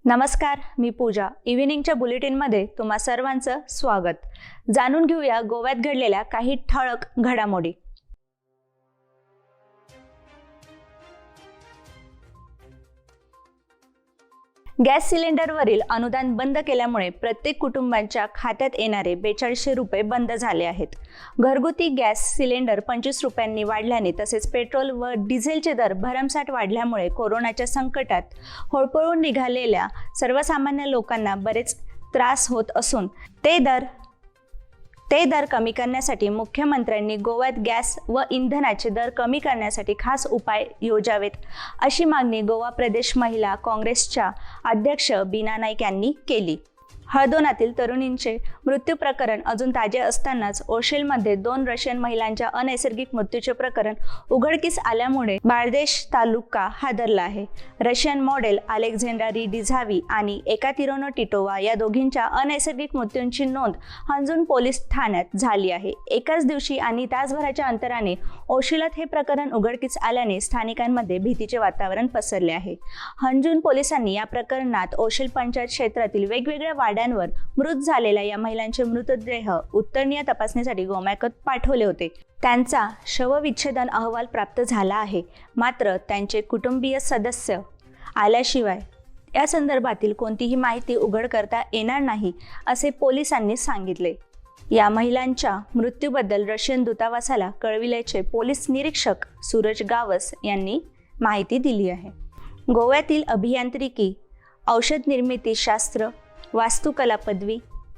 नमस्कार, मी पूजा. इव्हिनिंगच्या बुलेटिनमध्ये तुम्हा सर्वांचं स्वागत. जाणून घेऊया गोव्यात घडलेल्या काही ठळक घडामोडी. गॅस सिलेंडरवरील अनुदान बंद केल्यामुळे प्रत्येक कुटुंबाच्या खात्यात येणारे 4200 रुपये बंद झाले आहेत. घरगुती गॅस सिलेंडर 25 रुपयांनी वाढल्याने तसेच पेट्रोल व डिझेलचे दर भरमसाठ वाढल्यामुळे कोरोनाच्या संकटात होरपळून निघालेल्या सर्वसामान्य लोकांना बरेच त्रास होत असून ते दर कमी करण्यासाठी मुख्यमंत्र्यांनी गोव्यात गॅस व इंधनाचे दर कमी करण्यासाठी खास उपाय योजावेत अशी मागणी गोवा प्रदेश महिला काँग्रेसच्या अध्यक्ष बीना नाईक यांनी केली. हळदोनातील तरुणींचे मृत्यू प्रकरण अजून ताजे असतानाच ओशेलमध्ये 2 रशियन महिलांच्या अनैसर्गिक मृत्यूचे प्रकरण उघडकीस आल्यामुळे बार्देश तालुका हादरला आहे. रशियन मॉडेल अलेक्झांड्रा रिडिझावी आणि एकातिरोनो टिटोवा या दोघींच्या अनैसर्गिक मृत्यूंची नोंद हंजून पोलीस ठाण्यात झाली आहे. एकाच दिवशी आणि तासभराच्या अंतराने ओशेलात हे प्रकरण उघडकीस आल्याने स्थानिकांमध्ये भीतीचे वातावरण पसरले आहे. हंजून पोलिसांनी या प्रकरणात ओशेल पंचायत क्षेत्रातील वेगवेगळ्या वाड्यांवर मृत झालेल्या या महिलांचे मृतदेह उत्तरणीय तपासणीसाठी गोमॅकत पाठवले होते. त्यांचा शवविच्छेदन अहवाल प्राप्त झाला आहे. मात्र त्यांचे कुटुंबीय सदस्य आल्याशिवाय या संदर्भातील कोणतीही माहिती उघड करता येणार नाही असे पोलिसांनी सांगितले. या महिलांच्या मृत्यूबद्दल रशियन दूतावासाला कळविल्याचे पोलीस निरीक्षक सूरज गावस यांनी माहिती दिली आहे. गोव्यातील अभियांत्रिकी, औषध निर्मिती शास्त्र, वास्तुकला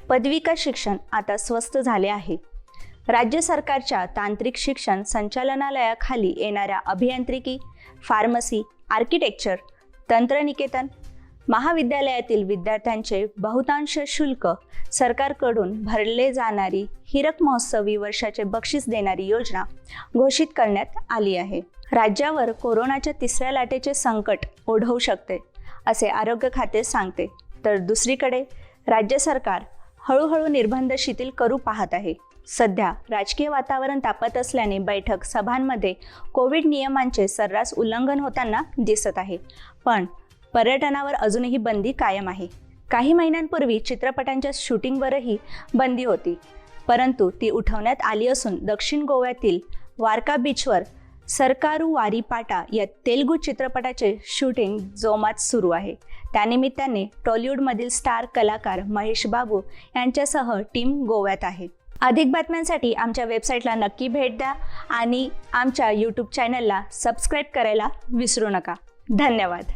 पदविका शिक्षण आता स्वस्त झाले आहे. राज्य सरकारच्या तांत्रिक शिक्षण संचालनालयाखाली येणाऱ्या अभियांत्रिकी, फार्मसी, आर्किटेक्चर, तंत्रनिकेतन महाविद्यालयातील विद्यार्थ्यांचे बहुतांश शुल्क सरकारकडून भरले जाणारी हीरक महोत्सवी वर्षाचे बक्षीस देणारी योजना घोषित करण्यात आली आहे. राज्यावर कोरोनाच्या 3ऱ्या लाटेचे संकट ओढवू शकते असे आरोग्य खाते सांगते, तर दुसरीकडे राज्य सरकार हळूहळू निर्बंध शिथिल करू पाहत आहे. सध्या राजकीय वातावरण तापत असल्याने बैठक सभांमध्ये कोविड नियमांचे सर्रास उल्लंघन होताना दिसत आहे. पण पर्यटनावर अजूनही बंदी कायम आहे. काही महिन्यांपूर्वी चित्रपटांच्या शूटिंगवरही बंदी होती, परंतु ती उठवण्यात आली असून दक्षिण गोव्यातील वारका बीचवर सरकारू वारी पाटा या तेलुगू चित्रपटाचे शूटिंग जोमात सुरू आहे. त्यानिमित्ताने टॉलिवूडमधील स्टार कलाकार महेश बाबू यांच्यासह टीम गोव्यात आहे. अधिक बातम्यांसाठी आमच्या वेबसाईटला नक्की भेट द्या आणि आमच्या यूट्यूब चॅनलला सबस्क्राईब करायला विसरू नका. धन्यवाद.